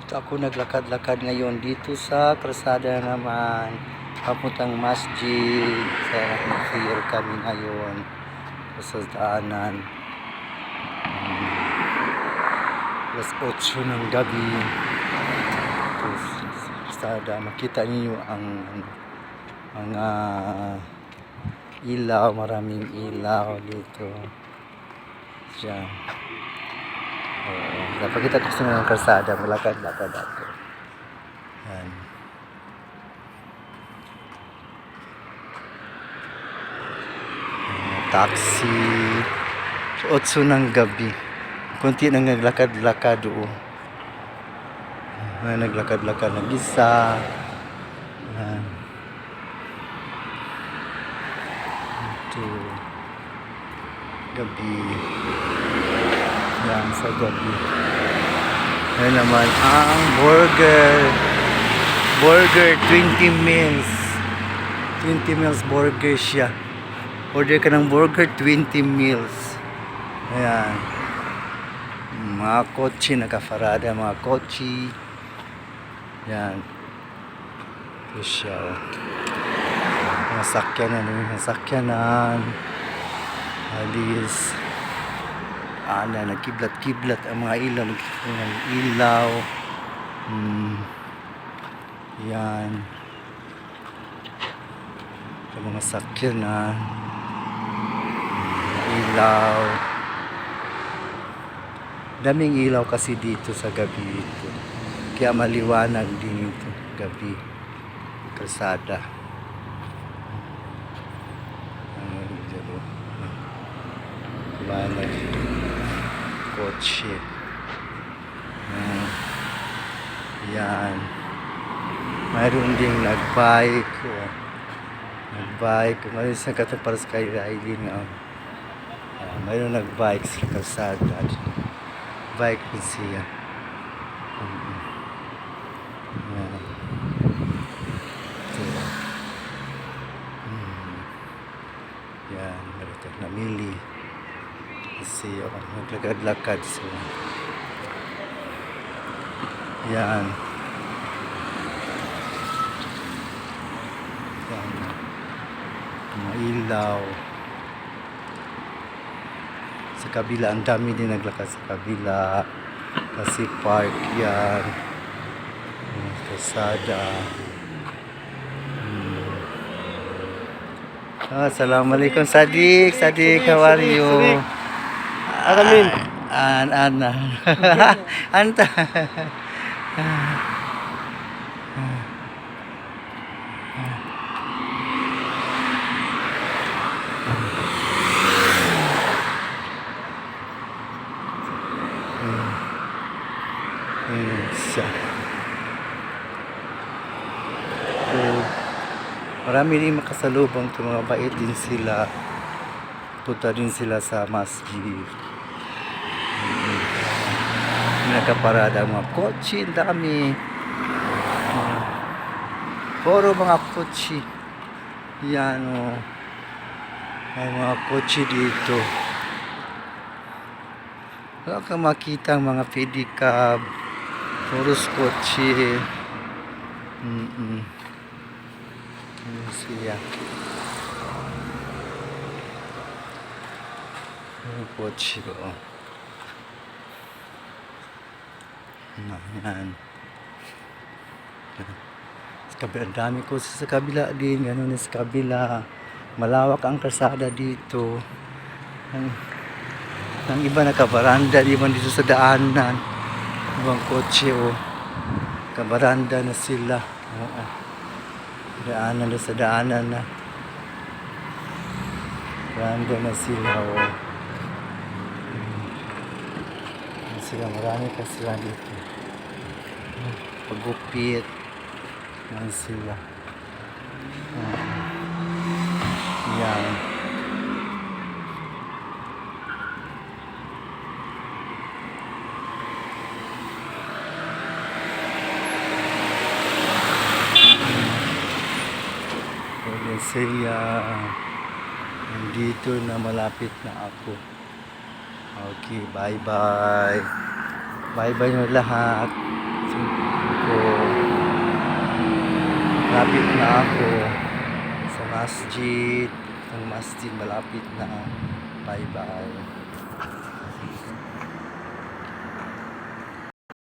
Ako naglakad-lakad ngayon dito sa kalsada naman papuntang masjid. Sa prayer kami ngayon sa daanan. Alas 8 ng gabi. Tapos, kalsada, makita niyo ang mga ilaw, maraming ilaw dito. Diyan. Dapat kita gusto ng kalsada, malakad-lakad ako. Yan. Taxi. 8 ng gabi. Kunti nang naglakad-lakad doon. Naglakad-lakad ng isa. Yan. Ito. Gabi. Yan sa gabi. Yan naman ang burger. Burger 20 meals. 20 meals burger siya. Order ka ng burger 20 meals. Ayan. Mga kotse nakafarada, mga kotse. Yan. Ito siya. Mga sakyanan, mga sakyanan. Alis. Nagkiblat-kiblat ang mga ilaw. Ilaw. Yan. Ang mga sakyanan. Ilaw. Daming ilaw kasi dito sa gabi ito. Kaya maliwanag din ito gabi. Kalsada. Liwanag. Kotse. Yan. Mayroon ding nagbike. Nagbike. Mayroon sa katapar skydiving. Mayroon nagbike sa kalsada. Bike din siya. Yan. Mayroon namili. Kasi naglakad-lakad sila. Yan. Yan. Mga ilaw. Sa kabila, ang dami din naglakad sa kabila. Kasi park yan. Kalsada. Assalamualaikum Sadiq. Sadiq, how are you? Amin. Ana. Anta. Marami din makasalubong ito, mga bait din sila. Punta din sila sa masjid. Nakaparada ang mga kotse, dami. Puro mga kotse. Yan o. May mga kotse dito. Wala kang makita ang mga pedicab. Puro kotse. Ayan siya. Ang kotse ko. Ayan. Sa kabila, dami ko sa kabila din. Ganun sa kabila. Malawak ang kalsada dito. Ang iba nakabaranda. Iba dito sa daanan. Ibang kotse o. Kabaranda na sila. Daanan na sa daanan na. Baranda na sila o. Sila, marami pa sila dito. Pagupit. Yan sila. Yan. Yan sila. Nandito na, malapit na ako. Okay, bye-bye. Bye-bye na lahat. ako. Malapit na ako sa masjid. Ang masjid malapit na. Bye bye.